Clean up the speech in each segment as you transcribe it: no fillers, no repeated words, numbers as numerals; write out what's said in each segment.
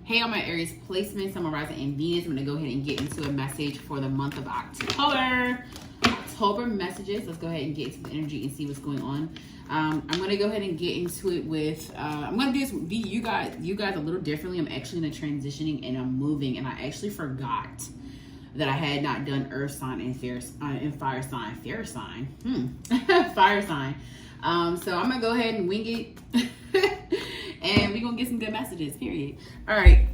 Hey, all my Aries placements. I'm rising in Venus. I'm going to go ahead and get into a message for the month of October. October messages. Let's go ahead and get into the energy and see what's going on. I'm going to go ahead and get into it with, I'm going to do this with you guys a little differently. I'm actually in a transitioning and I'm moving, and I actually forgot that I had not done earth sign and fire sign. Fire sign. So I'm going to go ahead and wing it. And we're going to get some good messages, period. All right.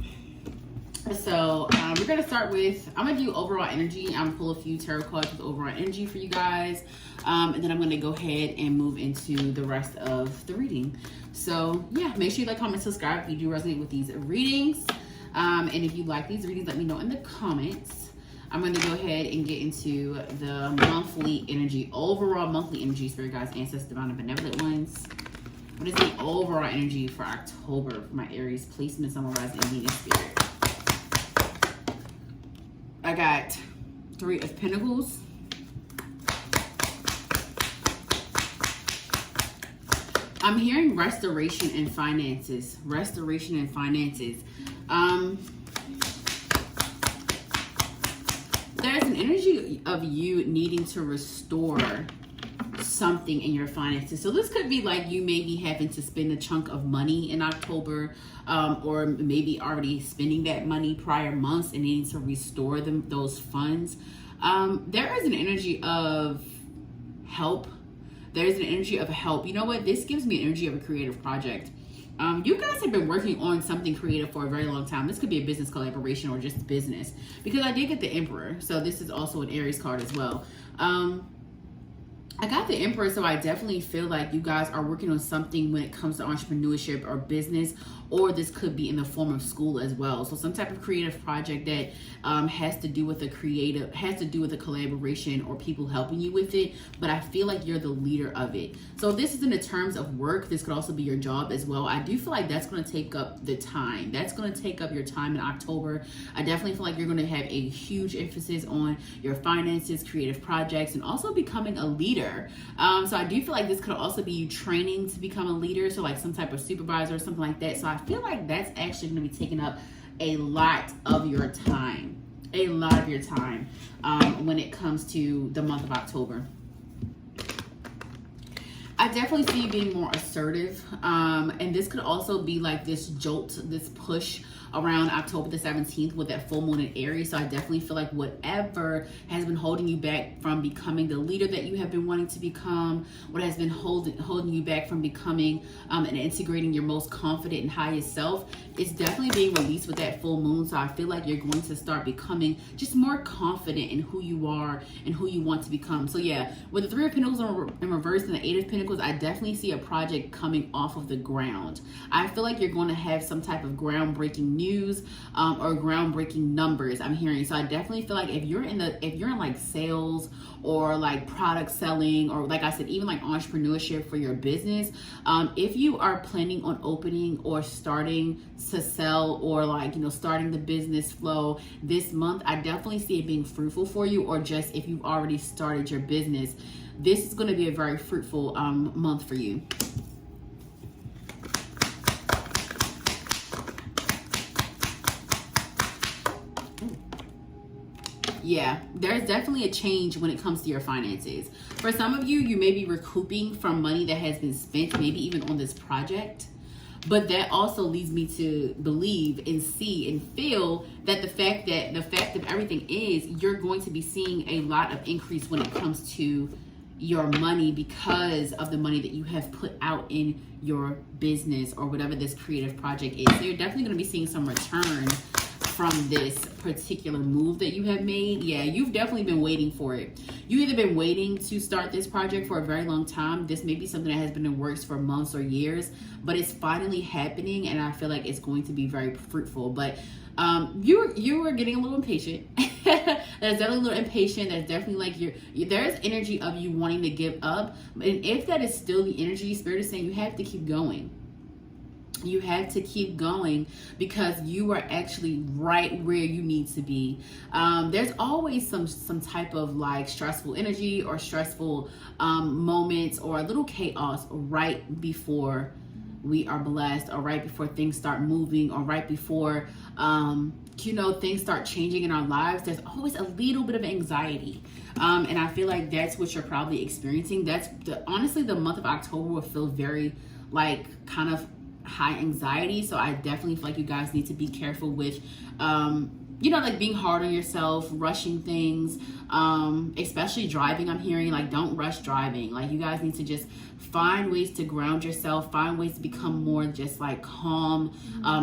So we're going to start with, I'm going to do overall energy. I'm going to pull a few tarot cards with overall energy for you guys. And then I'm going to go ahead and move into the rest of the reading. So yeah, make sure you like, comment, subscribe if you do resonate with these readings. And if you like these readings, let me know in the comments. I'm going to go ahead and get into the monthly energy, overall monthly energy, spirit guides, ancestors, divine and benevolent ones. What is the overall energy for October for my Aries placements on my rising in Venus spirit? I got 3 of Pentacles. I'm hearing restoration and finances. Restoration and finances. There's an energy of you needing to restore something in your finances. So this could be like you may be having to spend a chunk of money in October, or maybe already spending that money prior months and needing to restore those funds. There is an energy of help. There's an energy of help. You know what? This gives me an energy of a creative project. You guys have been working on something creative for a very long time. This could be a business collaboration or just business, because I did get the Emperor. So this is also an Aries card as well. I got the Emperor, so I definitely feel like you guys are working on something when it comes to entrepreneurship or business, or this could be in the form of school as well. So some type of creative project that has to do with a collaboration or people helping you with it, but I feel like you're the leader of it. So if this is in the terms of work, this could also be your job as well. I do feel like that's going to take up the time. That's going to take up your time in October. I definitely feel like you're going to have a huge emphasis on your finances, creative projects, and also becoming a leader. So I do feel like this could also be you training to become a leader, so like some type of supervisor or something like that. So I feel like that's actually going to be taking up a lot of your time, when it comes to the month of October. I definitely see you being more assertive, and this could also be like this jolt, this push around October the 17th with that full moon in Aries. So I definitely feel like whatever has been holding you back from becoming the leader that you have been wanting to become, what has been holding you back from becoming and integrating your most confident and highest self, is definitely being released with that full moon. So I feel like you're going to start becoming just more confident in who you are and who you want to become. So yeah, with the 3 of Pentacles in reverse and the 8 of Pentacles, I definitely see a project coming off of the ground. I feel like you're going to have some type of groundbreaking news or groundbreaking numbers I'm hearing. So I definitely feel like if you're in like sales or like product selling, or like I said, even like entrepreneurship for your business, if you are planning on opening or starting to sell, or like, you know, starting the business flow this month, I definitely see it being fruitful for you. Or just if you've already started your business, this is going to be a very fruitful month for you. Yeah, there's definitely a change when it comes to your finances. For some of you, you may be recouping from money that has been spent, maybe even on this project. But that also leads me to believe and see and feel that the fact of everything is you're going to be seeing a lot of increase when it comes to your money, because of the money that you have put out in your business or whatever this creative project is. So you're definitely going to be seeing some return from this particular move that you have made. Yeah, you've definitely been waiting for it. You've either been waiting to start this project for a very long time. This may be something that has been in works for months or years, but it's finally happening, and I feel like it's going to be very fruitful. But you are getting a little impatient. There's definitely a little impatient. There's definitely like there's energy of you wanting to give up. And if that is still the energy, Spirit is saying you have to keep going. You have to keep going, because you are actually right where you need to be. There's always some type of like stressful energy or stressful moments or a little chaos right before we are blessed, or right before things start moving, or right before you know, things start changing in our lives, there's always a little bit of anxiety. And I feel like that's what you're probably experiencing. That's honestly, the month of October will feel very like kind of high anxiety. So I definitely feel like you guys need to be careful with you know, like being hard on yourself, rushing things, especially driving. I'm hearing like, don't rush driving. Like, you guys need to just find ways to ground yourself, find ways to become more just like calm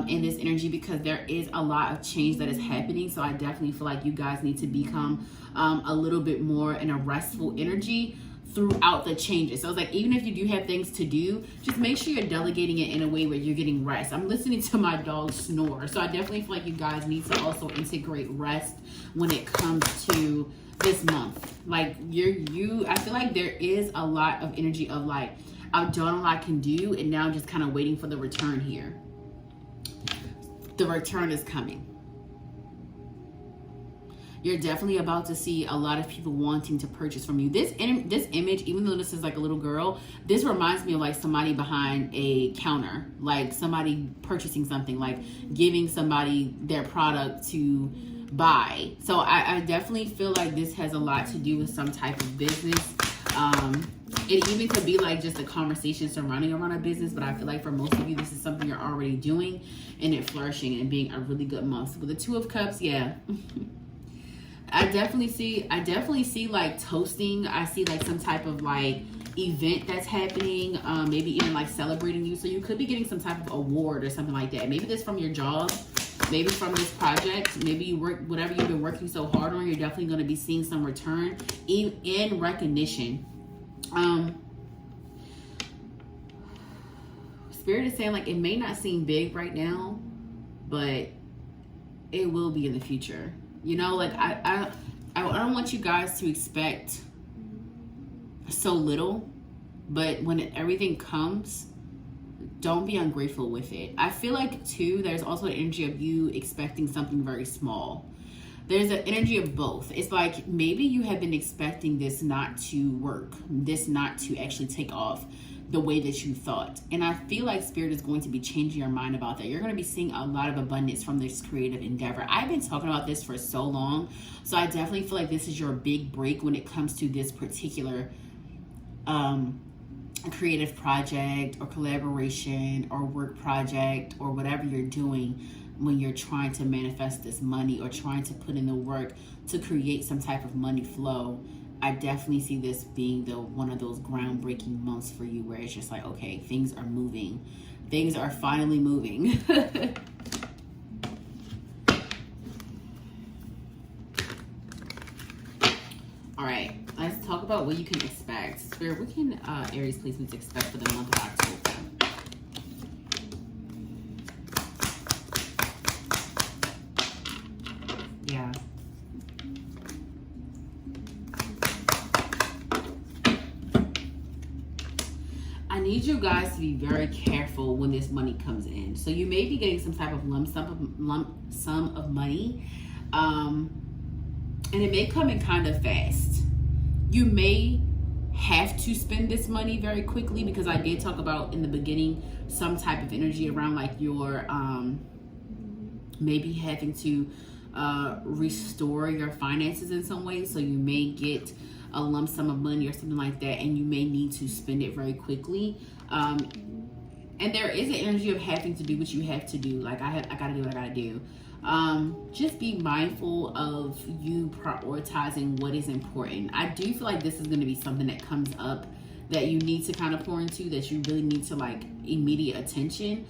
in this energy, because there is a lot of change that is happening. So I definitely feel like you guys need to become a little bit more in a restful energy throughout the changes. So it's like, even if you do have things to do, just make sure you're delegating it in a way where you're getting rest. I'm listening to my dog snore, so I definitely feel like you guys need to also integrate rest when it comes to this month. Like, I feel like there is a lot of energy of like, I've done all I can do, and now I'm just kind of waiting for the return here. The return is coming. You're definitely about to see a lot of people wanting to purchase from you. This image, even though this is like a little girl, this reminds me of like somebody behind a counter, like somebody purchasing something, like giving somebody their product to buy. So I definitely feel like this has a lot to do with some type of business. It even could be like just a conversation surrounding around a business, but I feel like for most of you, this is something you're already doing, and it flourishing and being a really good month. So with the Two of Cups, yeah. I definitely see like toasting. I see like some type of like event that's happening, maybe even like celebrating you. So you could be getting some type of award or something like that. Maybe this from your job, maybe from this project, maybe you work, whatever you've been working so hard on, you're definitely going to be seeing some return in recognition. Spirit is saying like, it may not seem big right now, but it will be in the future. You know, like I don't want you guys to expect so little, but when everything comes, don't be ungrateful with it. I feel like too, there's also an energy of you expecting something very small. There's an energy of both. It's like, maybe you have been expecting this not to work, this not to actually take off the way that you thought. And I feel like Spirit is going to be changing your mind about that. You're going to be seeing a lot of abundance from this creative endeavor. I've been talking about this for so long, so I definitely feel like this is your big break when it comes to this particular creative project or collaboration or work project or whatever you're doing when you're trying to manifest this money or trying to put in the work to create some type of money flow. I definitely see this being one of those groundbreaking months for you, where it's just like, okay, things are moving. Things are finally moving. All right, let's talk about what you can expect. Spirit, what can Aries placements expect for the month of October? Yeah. I need you guys to be very careful when this money comes in. So you may be getting some type of lump sum of money, and it may come in kind of fast. You may have to spend this money very quickly, because I did talk about in the beginning some type of energy around like your maybe having to restore your finances in some way. So you may get a lump sum of money or something like that, and you may need to spend it very quickly. And there is an energy of having to do what you have to do. Like, I gotta do what I gotta do. Just be mindful of you prioritizing what is important. I do feel like this is going to be something that comes up that you need to kind of pour into, that you really need to like immediate attention.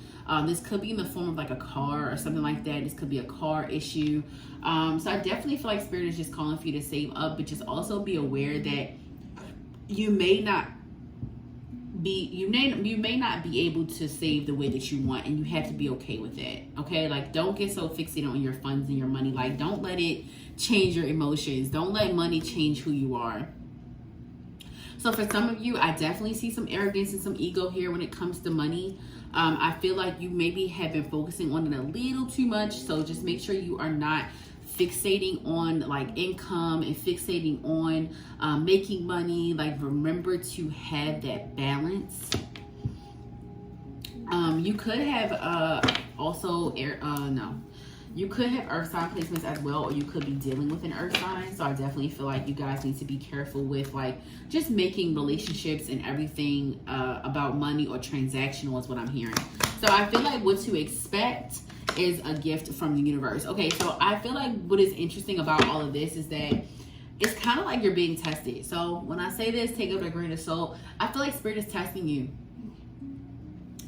This could be in the form of like a car or something like that. This could be a car issue. So I definitely feel like Spirit is just calling for you to save up, but just also be aware that you may not be able to save the way that you want, and you have to be okay with it. Okay, like, don't get so fixated on your funds and your money. Like, don't let it change your emotions. Don't let money change who you are. So for some of you, I definitely see some arrogance and some ego here when it comes to money. I feel like you maybe have been focusing on it a little too much. So just make sure you are not fixating on like income and fixating on making money. Like, remember to have that balance. You could have also you could have earth sign placements as well, or you could be dealing with an earth sign. So I definitely feel like you guys need to be careful with like just making relationships and everything about money or transactional is what I'm hearing. So I feel like what to expect is a gift from the universe. Okay, so I feel like what is interesting about all of this is that it's kind of like you're being tested. So when I say this, take it with a grain of salt. I feel like Spirit is testing you.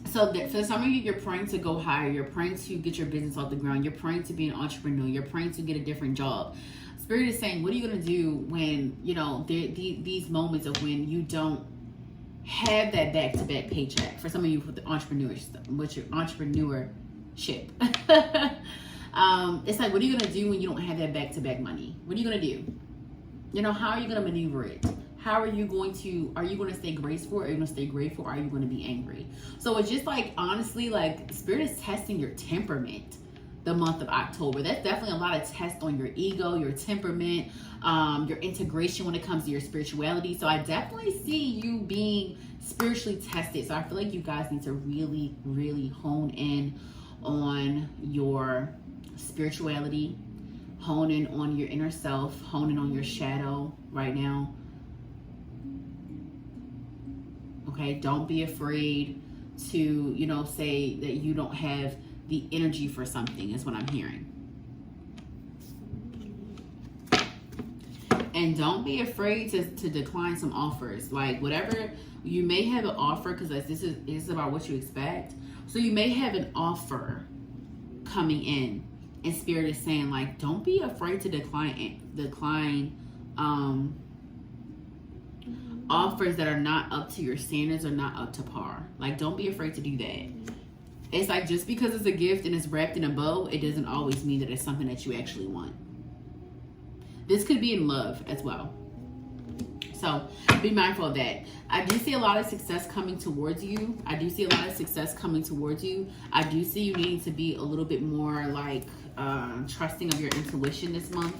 So for some of you, you're praying to go higher. You're praying to get your business off the ground. You're praying to be an entrepreneur. You're praying to get a different job. Spirit is saying, what are you going to do when, you know, these moments of when you don't have that back-to-back paycheck? For some of you with the entrepreneurs, with your entrepreneurship. It's like, what are you going to do when you don't have that back-to-back money? What are you going to do? You know, how are you going to maneuver it? How are you going to stay graceful? Are you going to stay grateful? Or are you going to be angry? So it's just like, honestly, like Spirit is testing your temperament the month of October. That's definitely a lot of tests on your ego, your temperament, your integration when it comes to your spirituality. So I definitely see you being spiritually tested. So I feel like you guys need to really, really hone in on your spirituality, hone in on your inner self, hone in on your shadow right now. Okay, don't be afraid to, you know, say that you don't have the energy for something is what I'm hearing. And don't be afraid to decline some offers. Like whatever, you may have an offer, because this is about what you expect. So you may have an offer coming in, and Spirit is saying like, don't be afraid to decline offers that are not up to your standards or not up to par. Like, don't be afraid to do that. It's like, just because it's a gift and it's wrapped in a bow, it doesn't always mean that it's something that you actually want. This could be in love as well. So be mindful of that. I do see a lot of success coming towards you. I do see you needing to be a little bit more like trusting of your intuition this month.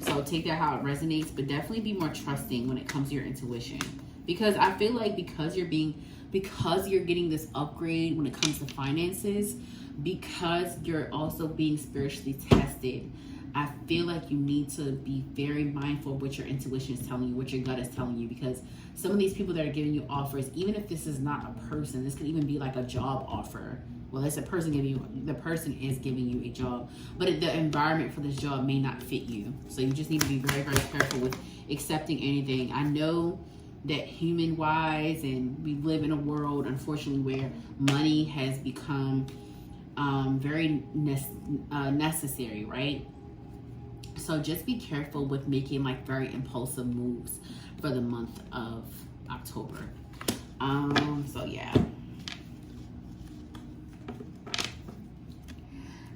So take that how it resonates, but definitely be more trusting when it comes to your intuition. Because I feel like because you're getting this upgrade when it comes to finances, because you're also being spiritually tested, I feel like you need to be very mindful of what your intuition is telling you, what your gut is telling you, because some of these people that are giving you offers, even if this is not a person, this could even be like a job offer. Well, it's the person is giving you a job, but the environment for this job may not fit you. So you just need to be very, very careful with accepting anything. I know that human-wise, and we live in a world, unfortunately, where money has become very necessary, right? So just be careful with making like very impulsive moves for the month of October. So yeah.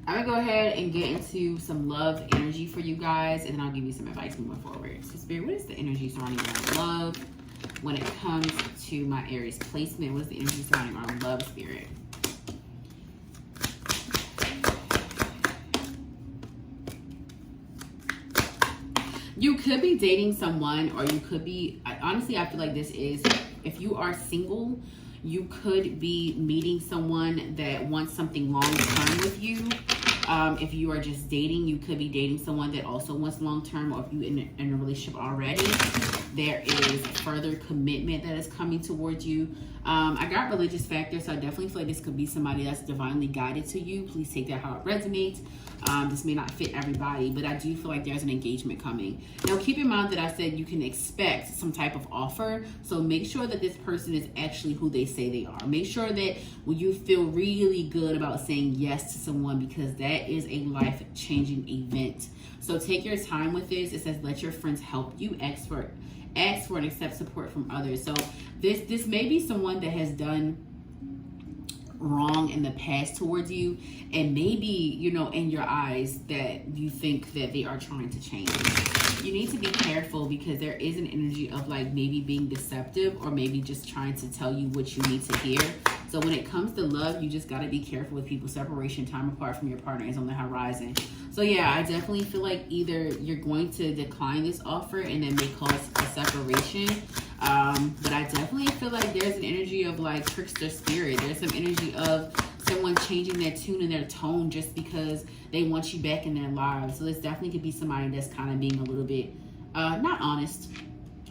I'm gonna go ahead and get into some love energy for you guys, and then I'll give you some advice moving forward. So Spirit, what is the energy surrounding our love when it comes to my Aries placement? What is the energy surrounding our love, Spirit? You could be dating someone, or you could be, honestly, I feel like this is, if you are single, you could be meeting someone that wants something long-term with you. If you are just dating, you could be dating someone that also wants long-term, or if you're in a relationship already, there is further commitment that is coming towards you. I got religious factors, so I definitely feel like this could be somebody that's divinely guided to you. Please take that how it resonates. This may not fit everybody, but I do feel like there's an engagement coming. Now, keep in mind that I said you can expect some type of offer, so make sure that this person is actually who they say they are. Make sure that when you feel really good about saying yes to someone, because that is a life-changing event. So take your time with this. It says, let your friends help you. Ask for and accept support from others. So this may be someone that has done wrong in the past towards you, and maybe, you know, in your eyes that you think that they are trying to change. You need to be careful, because there is an energy of like maybe being deceptive, or maybe just trying to tell you what you need to hear. So when it comes to love, you just got to be careful with people. Separation, time apart from your partner is on the horizon. So yeah, I definitely feel like either you're going to decline this offer and that may cause a separation, But I definitely feel like there's an energy of like trickster spirit. There's some energy of someone changing their tune and their tone just because they want you back in their lives. So this definitely could be somebody that's kind of being a little bit not honest.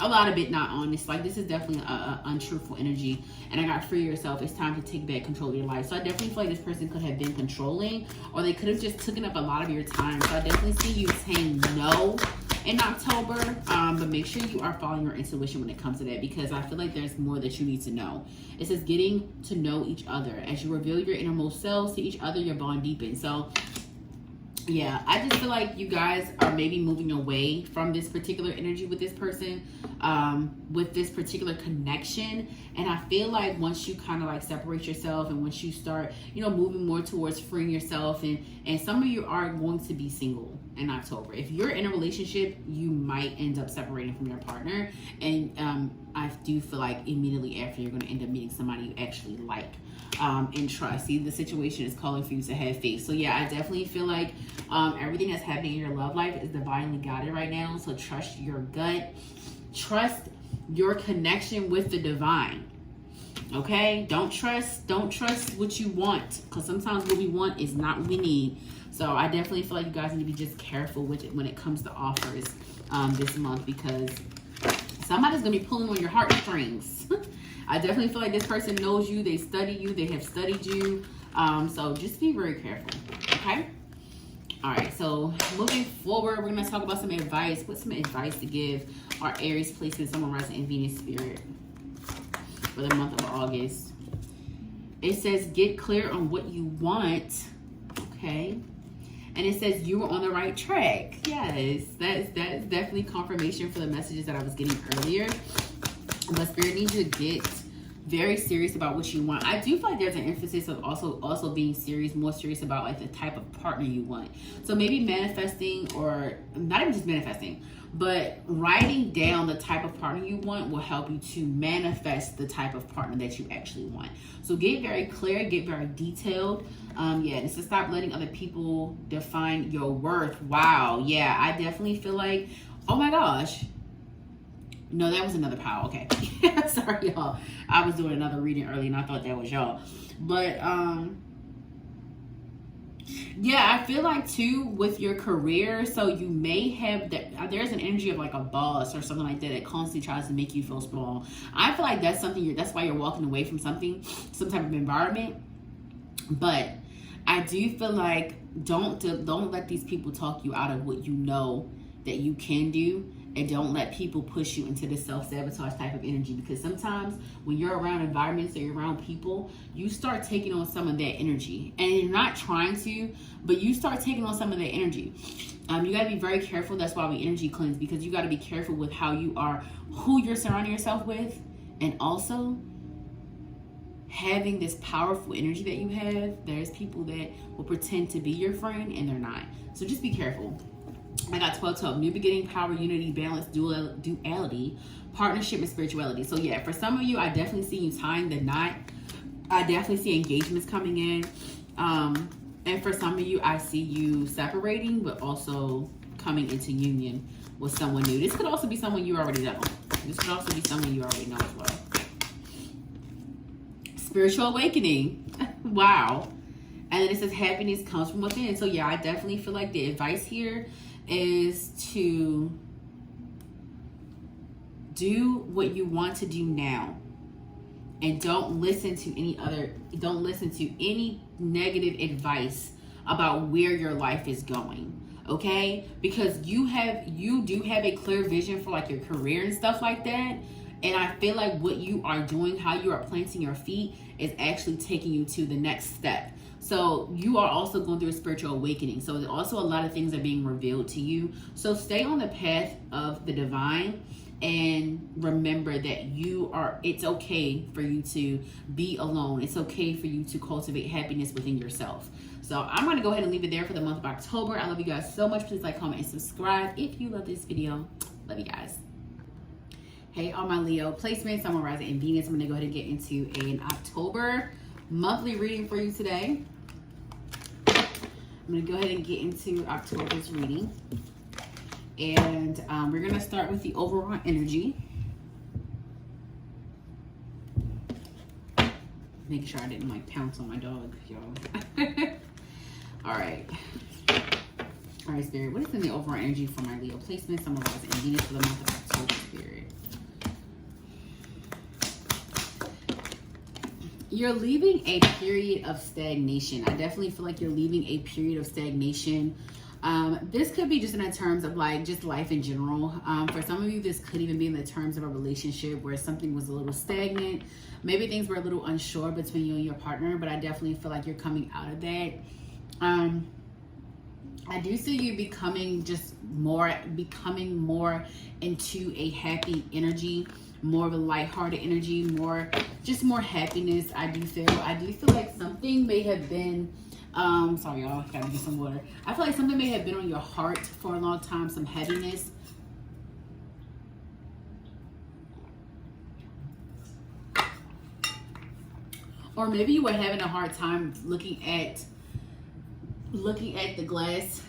A lot of it not honest. Like, this is definitely a untruthful energy. And I got free yourself. It's time to take back control of your life. So I definitely feel like this person could have been controlling, or they could have just taken up a lot of your time. So I definitely see you saying no in October. But make sure you are following your intuition when it comes to that, because I feel like there's more that you need to know. It says getting to know each other. As you reveal your innermost selves to each other, your bond deepens. So yeah, I just feel like you guys are maybe moving away from this particular energy with this person, with this particular connection. And I feel like once you kind of like separate yourself, and once you start, you know, moving more towards freeing yourself, and some of you are going to be single in October. If you're in a relationship, you might end up separating from your partner. And I do feel like immediately after, you're going to end up meeting somebody you actually like. And trust. See, the situation is calling for you to have faith. So yeah, I definitely feel like everything that's happening in your love life is divinely guided right now. So trust your gut, trust your connection with the divine. Okay, don't trust what you want, because sometimes what we want is not what we need. So I definitely feel like you guys need to be just careful with it when it comes to offers this month, because somebody's gonna be pulling on your heartstrings. I definitely feel like this person knows you. They study you. They have studied you. So just be very careful. Okay? All right. So moving forward, we're going to talk about some advice. What's some advice to give our Aries placement, Sun, Moon, Rising, and Venus spirit for the month of August? It says get clear on what you want. Okay? And it says you were on the right track. Yes. That is definitely confirmation for the messages that I was getting earlier. But spirit needs you to get very serious about what you want. I do feel like there's an emphasis of also being serious, more serious about like the type of partner you want. So maybe manifesting, or not even just manifesting, but writing down the type of partner you want will help you to manifest the type of partner that you actually want. So get very clear, get very detailed. Yeah, and it's to stop letting other people define your worth. Wow. Yeah, I definitely feel like, oh my gosh. No, that was another pile. Okay. Sorry, y'all. I was doing another reading early and I thought that was y'all. But, yeah, I feel like too with your career. So you may have that, there's an energy of like a boss or something like that that constantly tries to make you feel small. I feel like that's something that's why you're walking away from something, some type of environment. But I do feel like don't let these people talk you out of what you know that you can do. And don't let people push you into this self-sabotage type of energy, because sometimes when you're around environments or you're around people, you start taking on some of that energy. And you're not trying to, but you start taking on some of that energy. You got to be very careful. That's why we energy cleanse, because you got to be careful with how you are, who you're surrounding yourself with, and also having this powerful energy that you have. There's people that will pretend to be your friend and they're not. So just be careful. I got 12, new beginning, power, unity, balance, duality, partnership, and spirituality. So yeah, for some of you, I definitely see you tying the knot. I definitely see engagements coming in. And for some of you, I see you separating, but also coming into union with someone new. This could also be someone you already know. This could also be someone you already know as well. Spiritual awakening. Wow. And then it says happiness comes from within. So yeah, I definitely feel like the advice here is to do what you want to do now, and don't listen to any negative advice about where your life is going. Okay, because you do have a clear vision for like your career and stuff like that. And I feel like what you are doing, how you are planting your feet, is actually taking you to the next step. So you are also going through a spiritual awakening. So also a lot of things are being revealed to you. So stay on the path of the divine, and remember that it's okay for you to be alone. It's okay for you to cultivate happiness within yourself. So I'm going to go ahead and leave it there for the month of October. I love you guys so much. Please like, comment, and subscribe if you love this video. Love you guys. Hey, all my Leo placements, Sun, Moon, Rising, and Venus. I'm going to go ahead and get into an October monthly reading for you today. I'm going to go ahead and get into October's reading. And we're going to start with the overall energy. Making sure I didn't like pounce on my dog, y'all. All right. All right, Spirit. What is in the overall energy for my Leo placement? Summer rise and Venus for the month of October, Spirit. You're leaving a period of stagnation. I definitely feel like you're leaving a period of stagnation. This could be just in the terms of like just life in general. For some of you, this could even be in the terms of a relationship where something was a little stagnant. Maybe things were a little unsure between you and your partner, but I definitely feel like you're coming out of that. I do see you becoming more into a happy energy, more of a lighthearted energy, more happiness. I do feel like something may have been, sorry y'all, gotta get some water. I feel like something may have been on your heart for a long time, some heaviness. Or maybe you were having a hard time looking at the glass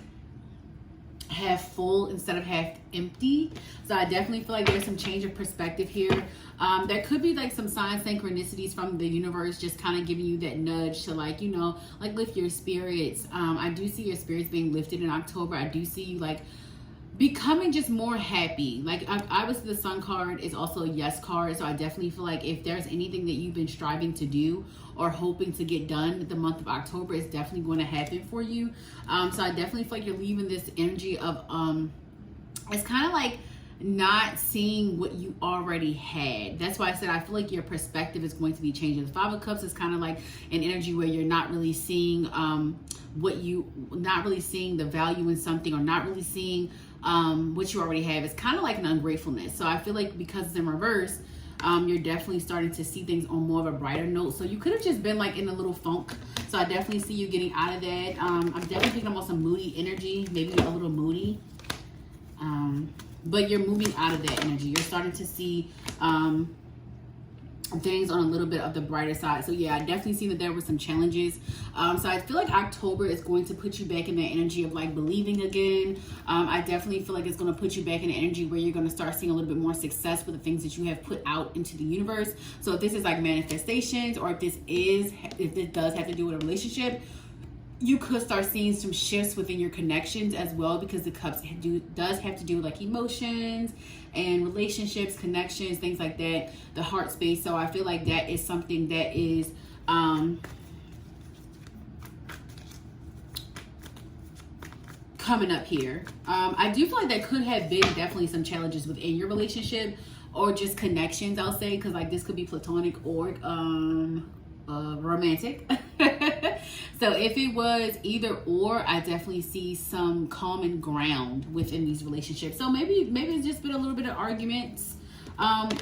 half full instead of half empty. So I definitely feel like there's some change of perspective here. There could be like some sign synchronicities from the universe just kind of giving you that nudge to like, you know, like lift your spirits. I do see your spirits being lifted in October. I do see you like becoming just more happy. Like obviously the Sun card is also a yes card. So I definitely feel like if there's anything that you've been striving to do or hoping to get done the month of October, is definitely going to happen for you. So I definitely feel like you're leaving this energy of, it's kind of like not seeing what you already had. That's why I said I feel like your perspective is going to be changing. The Five of Cups is kind of like an energy where you're not really seeing not really seeing the value in something, or not really seeing what you already have. It's kind of like an ungratefulness. So I feel like because it's in reverse, you're definitely starting to see things on more of a brighter note. So you could have just been like in a little funk. So I definitely see you getting out of that. I'm definitely thinking about some moody energy, maybe a little moody. But you're moving out of that energy. You're starting to see things on a little bit of the brighter side. So yeah, I definitely see that there were some challenges. So I feel like October is going to put you back in that energy of like believing again. I definitely feel like it's going to put you back in the energy where you're going to start seeing a little bit more success with the things that you have put out into the universe. So if this is like manifestations, or if this does have to do with a relationship, you could start seeing some shifts within your connections as well, because the cups does have to do with like emotions and relationships, connections, things like that, the heart space. So I feel like that is something that is coming up here. I do feel like there could have been definitely some challenges within your relationship, or just connections, I'll say, because like this could be platonic or romantic. So if it was either or, I definitely see some common ground within these relationships. So maybe it's just been a little bit of arguments,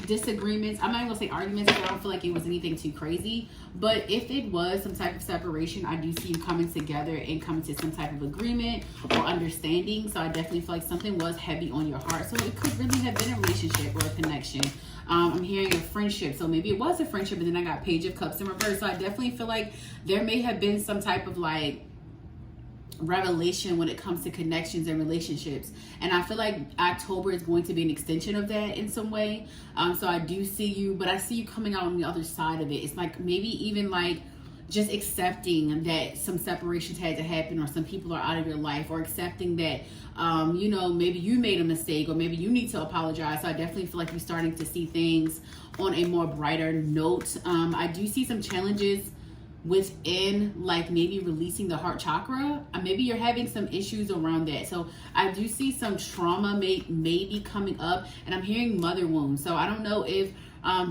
disagreements. I'm not even gonna say arguments because I don't feel like it was anything too crazy. But if it was some type of separation, I do see you coming together and coming to some type of agreement or understanding. So I definitely feel like something was heavy on your heart. So it could really have been a relationship or a connection. I'm hearing a friendship. So maybe it was a friendship, and then I got Page of Cups in reverse. So I definitely feel like there may have been some type of like revelation when it comes to connections and relationships. And I feel like October is going to be an extension of that in some way. So I do see you, but I see you coming out on the other side of it. It's like maybe even like just accepting that some separations had to happen, or some people are out of your life, or accepting that, you know, maybe you made a mistake, or maybe you need to apologize. So I definitely feel like you're starting to see things on a more brighter note. I do see some challenges within like maybe releasing the heart chakra. Maybe you're having some issues around that. So I do see some trauma may be coming up, and I'm hearing mother wounds. So I don't know if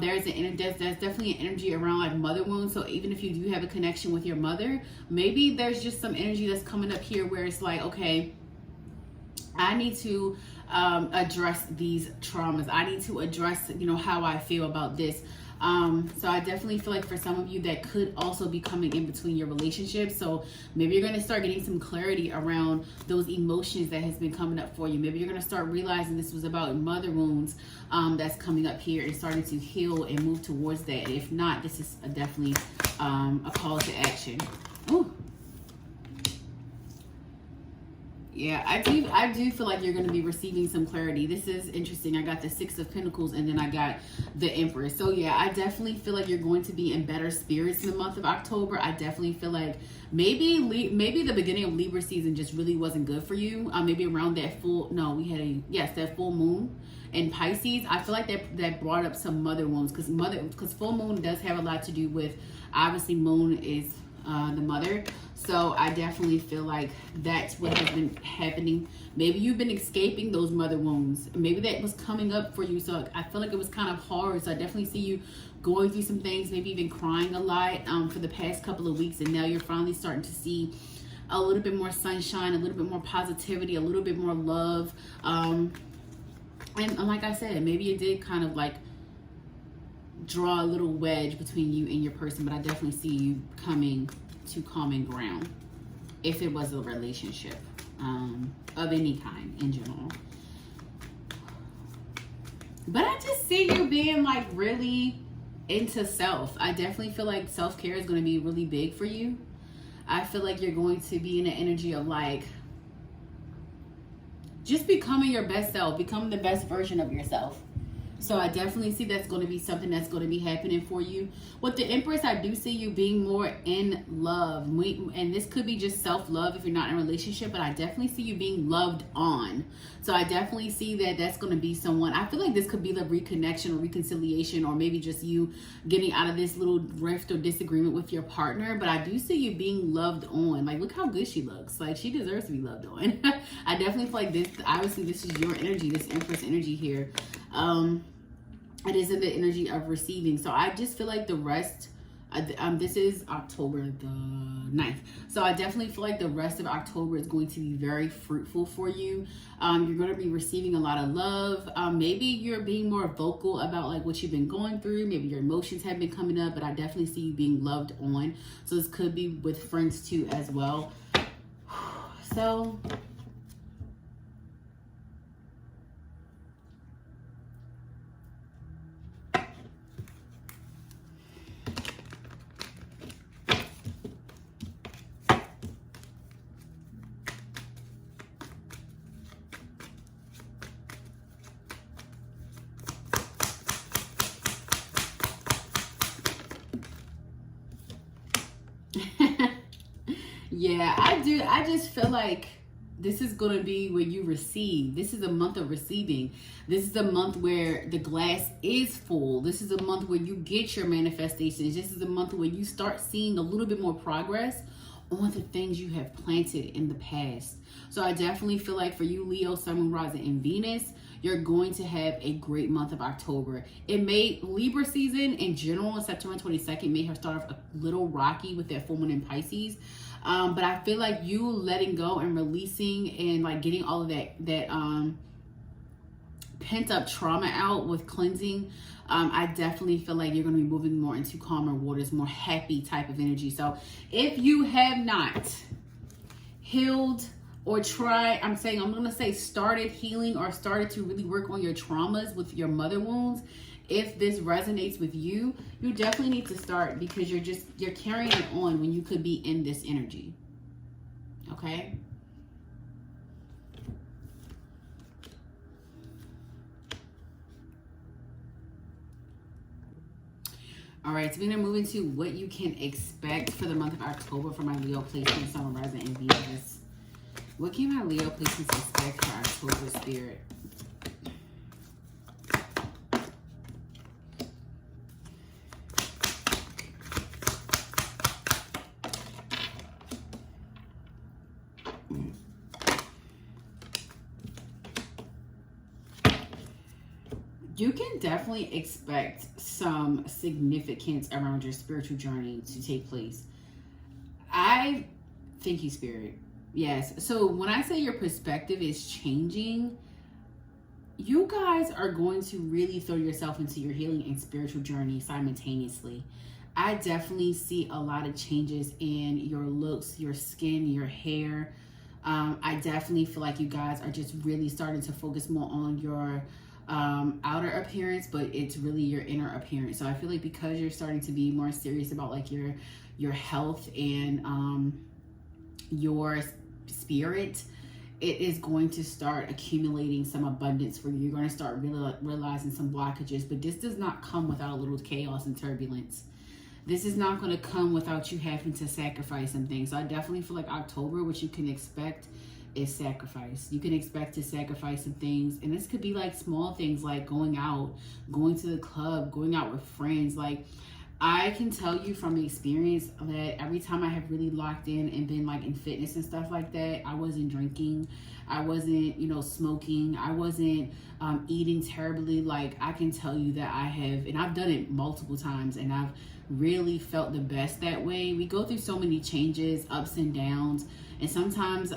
there's definitely an energy around like mother wounds. So even if you do have a connection with your mother, maybe there's just some energy that's coming up here where it's like, okay, I need to address these traumas. I need to address, you know, how I feel about this. So I definitely feel like for some of you that could also be coming in between your relationships. So maybe you're going to start getting some clarity around those emotions that has been coming up for you. Maybe you're going to start realizing this was about mother wounds that's coming up here, and starting to heal and move towards that. If not, this is definitely a call to action. Ooh. Yeah, I do feel like you're going to be receiving some clarity. This is interesting. I got the Six of Pentacles and then I got the Empress. So yeah, I definitely feel like you're going to be in better spirits in the month of October. I definitely feel like maybe the beginning of Libra season just really wasn't good for you. Maybe around that that full moon in Pisces. I feel like that brought up some mother wounds because full moon does have a lot to do with, obviously moon is the mother. So I definitely feel like that's what has been happening. Maybe you've been escaping those mother wounds. Maybe that was coming up for you. So I feel like it was kind of hard. So I definitely see you going through some things, maybe even crying a lot for the past couple of weeks. And now you're finally starting to see a little bit more sunshine, a little bit more positivity, a little bit more love. And like I said, maybe it did kind of like draw a little wedge between you and your person, but I definitely see you coming to common ground if it was a relationship of any kind in general. But I just see you being like really into self. I definitely feel like self-care is going to be really big for you. I feel like you're going to be in an energy of like just becoming your best self, becoming the best version of yourself. So I definitely see that's going to be something that's going to be happening for you. With the Empress, I do see you being more in love. And this could be just self-love if you're not in a relationship, but I definitely see you being loved on. So I definitely see that that's going to be someone. I feel like this could be the reconnection or reconciliation, or maybe just you getting out of this little rift or disagreement with your partner. But I do see you being loved on. Like, look how good she looks. Like, she deserves to be loved on. I definitely feel like this, obviously this is your energy, this Empress energy here. It is in the energy of receiving. So I just feel like the rest, this is October the 9th. So I definitely feel like the rest of October is going to be very fruitful for you. You're going to be receiving a lot of love. Maybe you're being more vocal about like what you've been going through. Maybe your emotions have been coming up, but I definitely see you being loved on. So this could be with friends too as well. So yeah, I do. I just feel like this is going to be where you receive. This is a month of receiving. This is a month where the glass is full. This is a month where you get your manifestations. This is a month where you start seeing a little bit more progress on the things you have planted in the past. So I definitely feel like for you, Leo, Sun, Moon, Rising, and Venus, you're going to have a great month of October. It may, Libra season in general, September 22nd, may have started off a little rocky with that full moon in Pisces. But I feel like you letting go and releasing and like getting all of that pent up trauma out with cleansing. I definitely feel like you're going to be moving more into calmer waters, more happy type of energy. So if you have not healed or I'm going to say started healing or started to really work on your traumas with your mother wounds, if this resonates with you, you definitely need to start, because you're carrying it on when you could be in this energy. Okay? All right, so we're going to move into what you can expect for the month of October for my Leo placements, Sun, Rising, and Venus. What can my Leo placements expect for October, Spirit? You can definitely expect some significance around your spiritual journey to take place. I thank you, Spirit. Yes. So when I say your perspective is changing, you guys are going to really throw yourself into your healing and spiritual journey simultaneously. I definitely see a lot of changes in your looks, your skin, your hair. I definitely feel like you guys are just really starting to focus more on your outer appearance, but it's really your inner appearance. So I feel like because you're starting to be more serious about like your health and your spirit, it is going to start accumulating some abundance for you. You're going to start realizing some blockages, but this does not come without a little chaos and turbulence. This is not going to come without you having to sacrifice some things. So I definitely feel like October, what you can expect is sacrifice. You can expect to sacrifice some things, and this could be like small things like going out, going to the club, going out with friends. Like, I can tell you from experience that every time I have really locked in and been like in fitness and stuff like that, I wasn't drinking, I wasn't, you know, smoking, I wasn't eating terribly. Like, I can tell you that I have, and I've done it multiple times, and I've really felt the best that way. We go through so many changes, ups and downs, and sometimes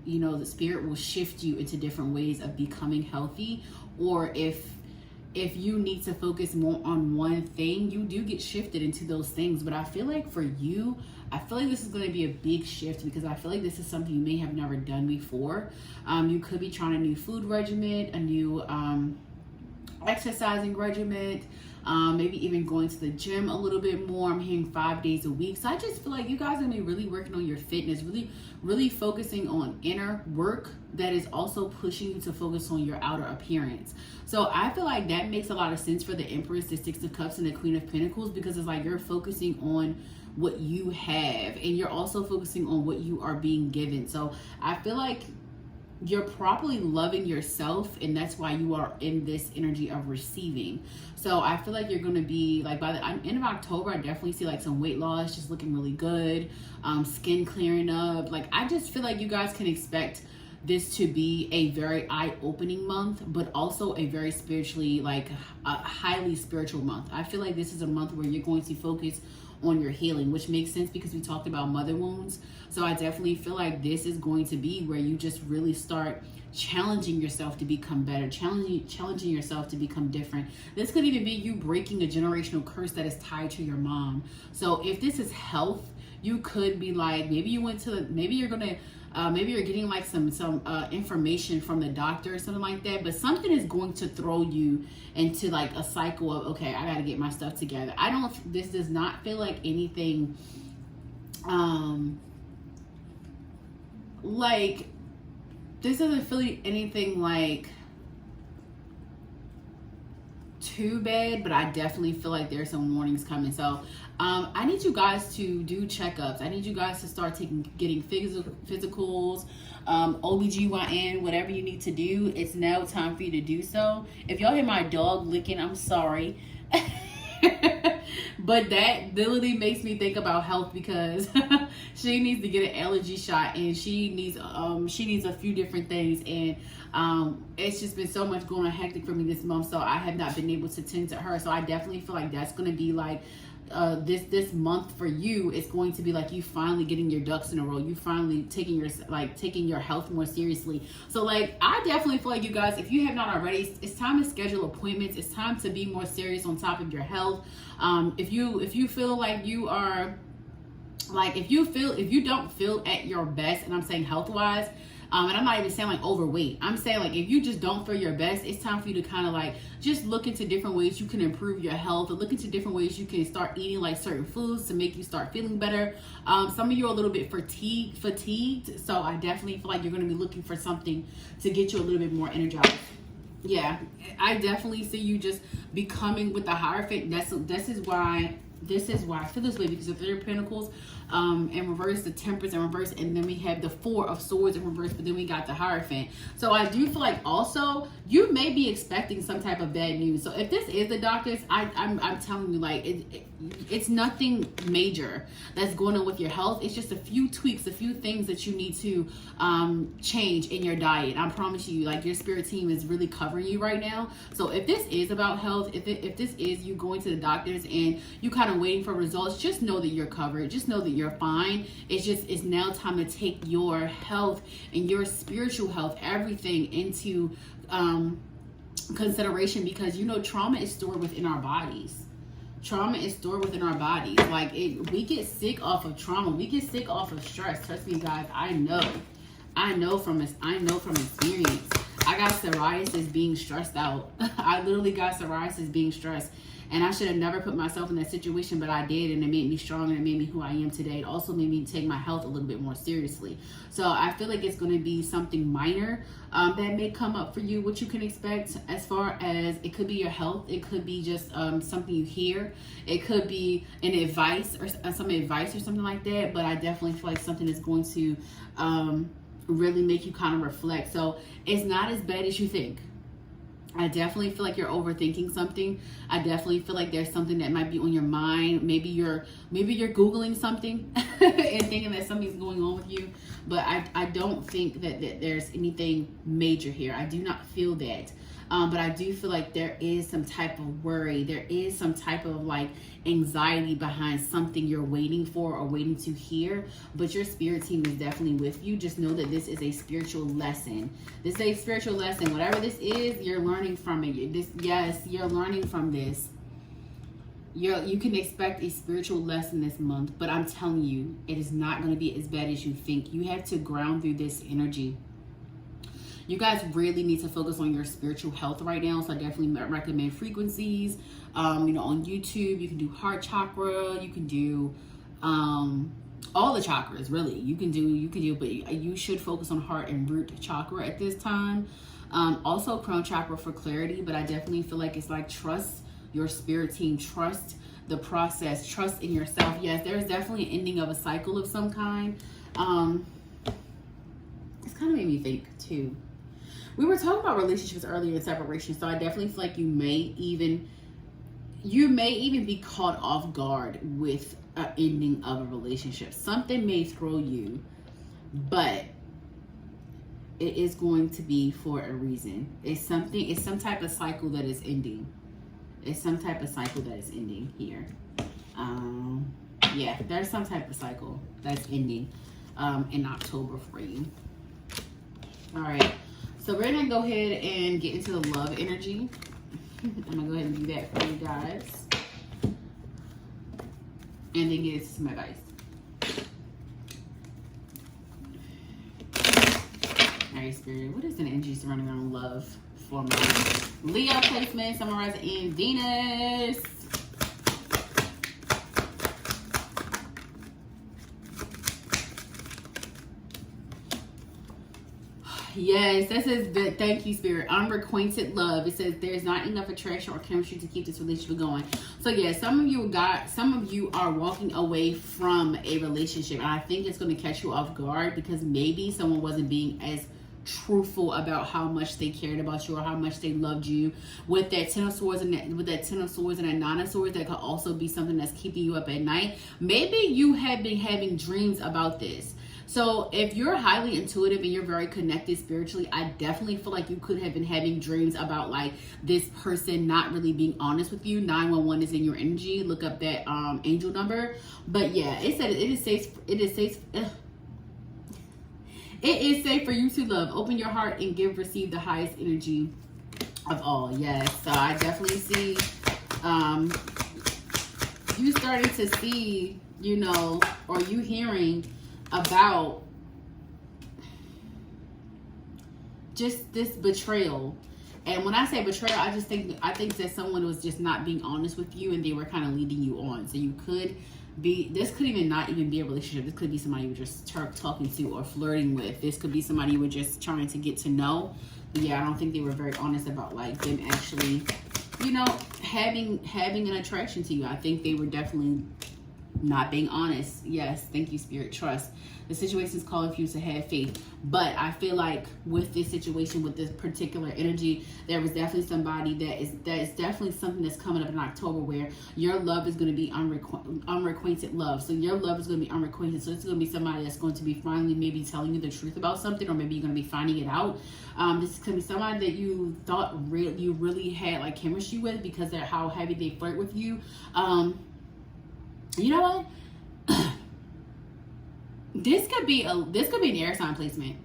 you know, the spirit will shift you into different ways of becoming healthy. Or if you need to focus more on one thing, you do get shifted into those things. But I feel like for you, I feel like this is going to be a big shift, because I feel like this is something you may have never done before. You could be trying a new food regimen, a new exercising regimen, maybe even going to the gym a little bit more. I'm hearing 5 days a week. So I just feel like you guys are going to be really working on your fitness, really focusing on inner work that is also pushing you to focus on your outer appearance. So I feel like that makes a lot of sense for the Empress, the Six of Cups, and the Queen of Pentacles, because it's like you're focusing on what you have, and you're also focusing on what you are being given. So I feel like you're properly loving yourself, and that's why you are in this energy of receiving. So I feel like you're going to be like, by the end of October, I definitely see like some weight loss, just looking really good, skin clearing up. Like, I just feel like you guys can expect this to be a very eye-opening month, but also a very spiritually, like a highly spiritual month. I feel like this is a month where you're going to focus on your healing, which makes sense because we talked about mother wounds. So I definitely feel like this is going to be where you just really start challenging yourself to become better, challenging yourself to become different. This could even be you breaking a generational curse that is tied to your mom. So if this is health, you could be like, maybe you went to, maybe you're gonna maybe you're getting like some information from the doctor or something like that, but something is going to throw you into like a cycle of, okay, I gotta get my stuff together. This does not feel like anything like, this doesn't feel like anything like too bad, but I definitely feel like there's some warnings coming. So I need you guys to do checkups. I need you guys to start getting physicals, OBGYN, whatever you need to do. It's now time for you to do so. If y'all hear my dog licking, I'm sorry. But that literally makes me think about health, because she needs to get an allergy shot, and she needs a few different things, and it's just been so much going on hectic for me this month, so I have not been able to tend to her. So I definitely feel like that's going to be like this month for you. It's going to be like you finally getting your ducks in a row, you finally taking your health more seriously. So like, I definitely feel like you guys, if you have not already, it's time to schedule appointments. It's time to be more serious on top of your health. If you feel like you are, like, if you don't feel at your best, and I'm saying health wise, and I'm not even saying like overweight, I'm saying like if you just don't feel your best, it's time for you to kind of like just look into different ways you can improve your health, or look into different ways you can start eating like certain foods to make you start feeling better. Some of you are a little bit fatigued, so I definitely feel like you're going to be looking for something to get you a little bit more energized. Yeah, I definitely see you just becoming with the Hierophant. This is why I feel this way, because the Three of Pentacles in reverse, the Temperance in reverse, and then we have the Four of Swords in reverse, but then we got the Hierophant. So I do feel like also you may be expecting some type of bad news. So if this is the doctors, I'm telling you, like, it's nothing major that's going on with your health. It's just a few tweaks, a few things that you need to change in your diet. I promise you, like, your spirit team is really covering you right now. So if this is about health, if this is you going to the doctors and you kind of waiting for results, just know that you're covered. Just know that you're fine. It's now time to take your health and your spiritual health, everything into consideration, because you know trauma is stored within our bodies. Trauma is stored within our bodies. Like, we get sick off of trauma. We get sick off of stress. Trust me, guys. I know from experience. I got psoriasis being stressed out. I literally got psoriasis being stressed. And I should have never put myself in that situation, but I did, and it made me strong, and it made me who I am today. It also made me take my health a little bit more seriously. So I feel like it's going to be something minor that may come up for you, what you can expect as far as it could be your health. It could be just something you hear. It could be an advice or some advice or something like that. But I definitely feel like something is going to really make you kind of reflect. So it's not as bad as you think. I definitely feel like you're overthinking something. I definitely feel like there's something that might be on your mind. Maybe you're Googling something and thinking that something's going on with you. But I don't think that there's anything major here. I do not feel that. But I do feel like there is some type of worry. There is some type of like anxiety behind something you're waiting for or waiting to hear. But your spirit team is definitely with you. Just know that this is a spiritual lesson. This is a spiritual lesson. Whatever this is, you're learning from it. Yes, you're learning from this. You can expect a spiritual lesson this month. But I'm telling you, it is not going to be as bad as you think. You have to ground through this energy. You guys really need to focus on your spiritual health right now. So I definitely recommend frequencies. On YouTube, you can do heart chakra. You can do all the chakras, really. You can do, but you should focus on heart and root chakra at this time. Also crown chakra for clarity, but I definitely feel like it's like trust your spirit team, trust the process, trust in yourself. Yes, there's definitely an ending of a cycle of some kind. It's kind of made me think too. We were talking about relationships earlier in separation, so I definitely feel like you may even be caught off guard with an ending of a relationship. Something may throw you, but it is going to be for a reason. It's some type of cycle that is ending. It's some type of cycle that is ending here. Yeah, there's some type of cycle that's ending in October for you. All right. So we're going to go ahead and get into the love energy. I'm going to go ahead and do that for you guys. And then get into some advice. All right, Spirit. What is the energy surrounding around love for my Leo placement, summarizing in Venus? Yes, this is the thank you, Spirit. Unrequited love. It says there's not enough attraction or chemistry to keep this relationship going. So yeah, some of you are walking away from a relationship, and I think it's going to catch you off guard because maybe someone wasn't being as truthful about how much they cared about you or how much they loved you. With that Ten of Swords and that Nine of Swords, that could also be something that's keeping you up at night. Maybe you have been having dreams about this. So if you're highly intuitive and you're very connected spiritually, I definitely feel like you could have been having dreams about like this person not really being honest with you. 911 is in your energy. Look up that angel number. But yeah, it said it is safe for you to love. Open your heart and receive the highest energy of all. Yes. So I definitely see you starting to see, or you hearing about just this betrayal. And when I say betrayal, I think that someone was just not being honest with you and they were kind of leading you on. So you could be, this could not even be a relationship. This could be somebody you were just talking to or flirting with. This could be somebody you were just trying to get to know. But yeah, I don't think they were very honest about like them actually, having an attraction to you. I think they were definitely not being honest. Yes, thank you, Spirit. Trust. The situation is calling for you to have faith. But I feel like with this situation, with this particular energy, there was definitely somebody that is definitely something that's coming up in October where your love is going to be unrequited love. So your love is going to be unrequited. So it's going to be somebody that's going to be finally maybe telling you the truth about something, or maybe you're going to be finding it out. This is going to be somebody that you thought you really had like chemistry with because of how heavy they flirt with you. You know what? This could be an air sign placement.